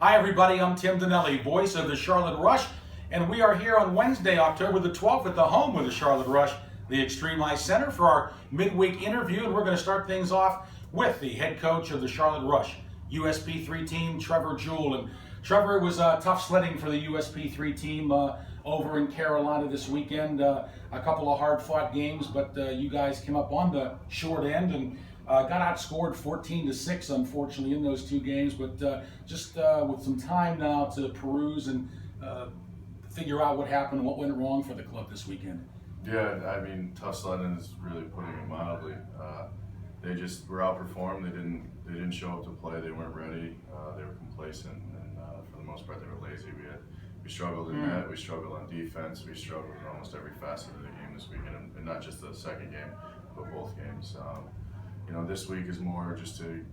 Hi everybody, I'm Tim Donnelly, voice of the Charlotte Rush, and we are here on Wednesday, October the 12th at the home of the Charlotte Rush, the Extreme Ice Center, for our midweek interview, and we're going to start things off with the head coach of the Charlotte Rush, USP3 team, Trevor Jewell. And Trevor, it was tough sledding for the USP3 team over in Carolina this weekend. A couple of hard-fought games, but you guys came up on the short end and got outscored 14-6, unfortunately, in those two games. But just with some time now to peruse and figure out what happened and what went wrong for the club this weekend. Yeah, I mean, tough sledding is really putting it mildly. They just were outperformed. They didn't show up to play. They weren't ready. They were complacent, and for the most part, they were lazy. We struggled in net. We struggled on defense. We struggled in almost every facet of the game this weekend, and not just the second game, but both games. This week is more just to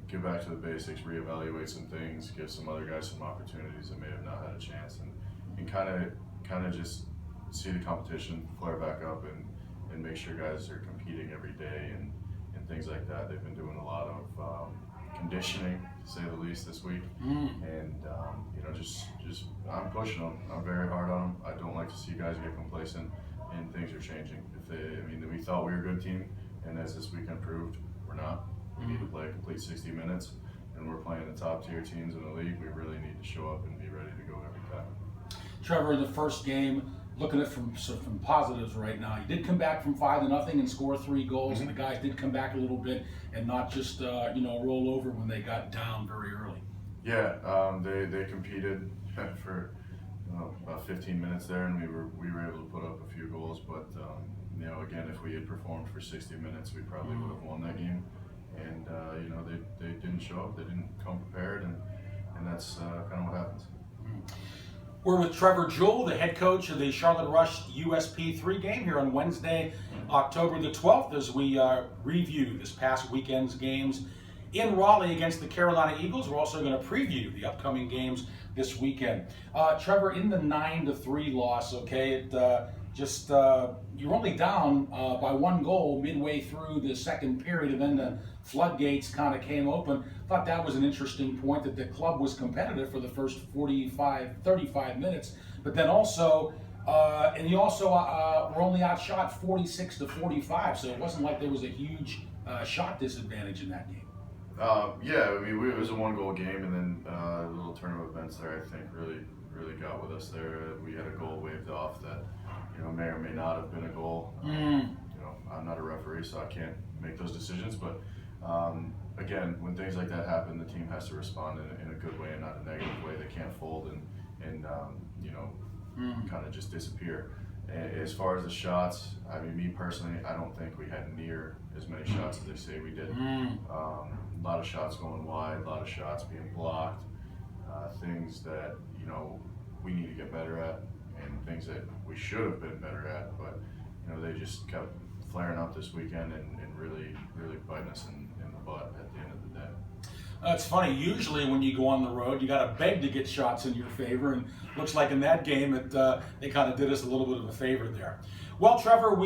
get back to the basics, reevaluate some things, give some other guys some opportunities that may have not had a chance, and kind of just see the competition flare back up and make sure guys are competing every day and things like that. They've been doing a lot of conditioning, to say the least, this week, and just I'm pushing them. I'm very hard on them. I don't like to see guys get complacent, and things are changing. We thought we were a good team, and as this weekend proved, we're not. We need to play a complete 60 minutes, and we're playing the top tier teams in the league. We really need to show up and be ready to go every time. Trevor, in the first game, looking at it from positives right now, you did come back from 5-0 and score 3 goals, and the guys did come back a little bit and not just roll over when they got down very early. Yeah, they competed for about 15 minutes there, and we were able to put up a few goals. But again, if we had performed for 60 minutes, we probably would have won that game. And they didn't show up. They didn't come prepared, and that's kind of what happens. We're with Trevor Jewell, the head coach of the Charlotte Rush USP3 game here on Wednesday, October the 12th, as we review this past weekend's games in Raleigh against the Carolina Eagles. We're also going to preview the upcoming games this weekend. Trevor, in the 9-3 loss, okay, you're only down by 1 goal midway through the second period, and then the floodgates kind of came open. Thought that was an interesting point, that the club was competitive for the first 35 minutes, but then also, were only outshot 46-45, so it wasn't like there was a huge shot disadvantage in that game. It was a 1-goal game, and then a little turn of events there, I think, really got with us there. We had a goal waved off that may or may not have been a goal. I'm not a referee, so I can't make those decisions, but again, when things like that happen, the team has to respond in a good way and not a negative way. They can't fold and kind of just disappear. As far as the shots, I mean, me personally, I don't think we had near as many shots as they say we did. A lot of shots going wide, a lot of shots being blocked, things that we need to get better at, and things that we should have been better at, but they just kept flaring up this weekend and really biting us in the butt at the end of the day. It's funny, usually when you go on the road, you got to beg to get shots in your favor, and looks like in that game they kind of did us a little bit of a favor there. Well, Trevor,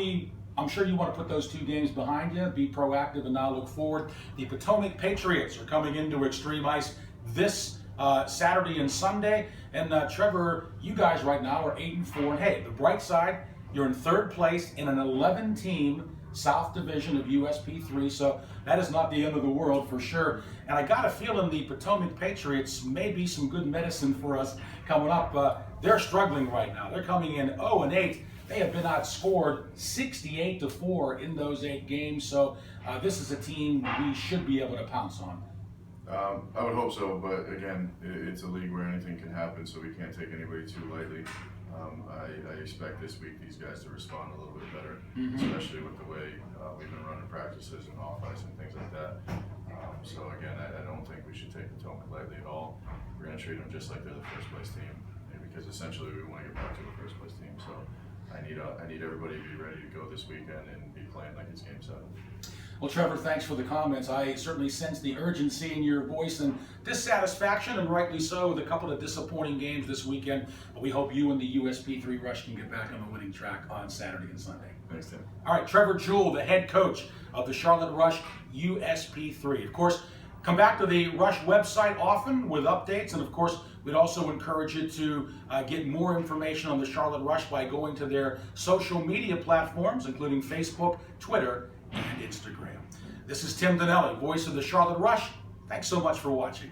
I'm sure you want to put those 2 games behind you, be proactive, and now look forward. The Potomac Patriots are coming into Extreme Ice this Saturday and Sunday, and Trevor, you guys right now are 8-4, and hey, the bright side, you're in 3rd place in an 11-team South Division of USP3, so that is not the end of the world for sure. And I got a feeling the Potomac Patriots may be some good medicine for us coming up. They're struggling right now. They're coming in 0-8. They have been outscored 68-4 in those 8 games, so this is a team we should be able to pounce on. I would hope so, but again, it's a league where anything can happen, so we can't take anybody too lightly. I expect this week these guys to respond a little bit better, especially with the way we've been running practices and off ice and things like that. So again, I don't think we should take Potomac lightly at all. We're going to treat them just like they're the first place team, because essentially we want to get back to the first place team. So I need everybody to be ready to go this weekend and be playing like it's Game 7. Well, Trevor, thanks for the comments. I certainly sense the urgency in your voice and dissatisfaction, and rightly so, with a couple of disappointing games this weekend. But we hope you and the USP3 Rush can get back on the winning track on Saturday and Sunday. Thanks, Tim. All right, Trevor Jewell, the head coach of the Charlotte Rush USP3. Of course, Come back to the Rush website often with updates, and of course, we'd also encourage you to get more information on the Charlotte Rush by going to their social media platforms, including Facebook, Twitter, and Instagram. This is Tim Donnelly, voice of the Charlotte Rush. Thanks so much for watching.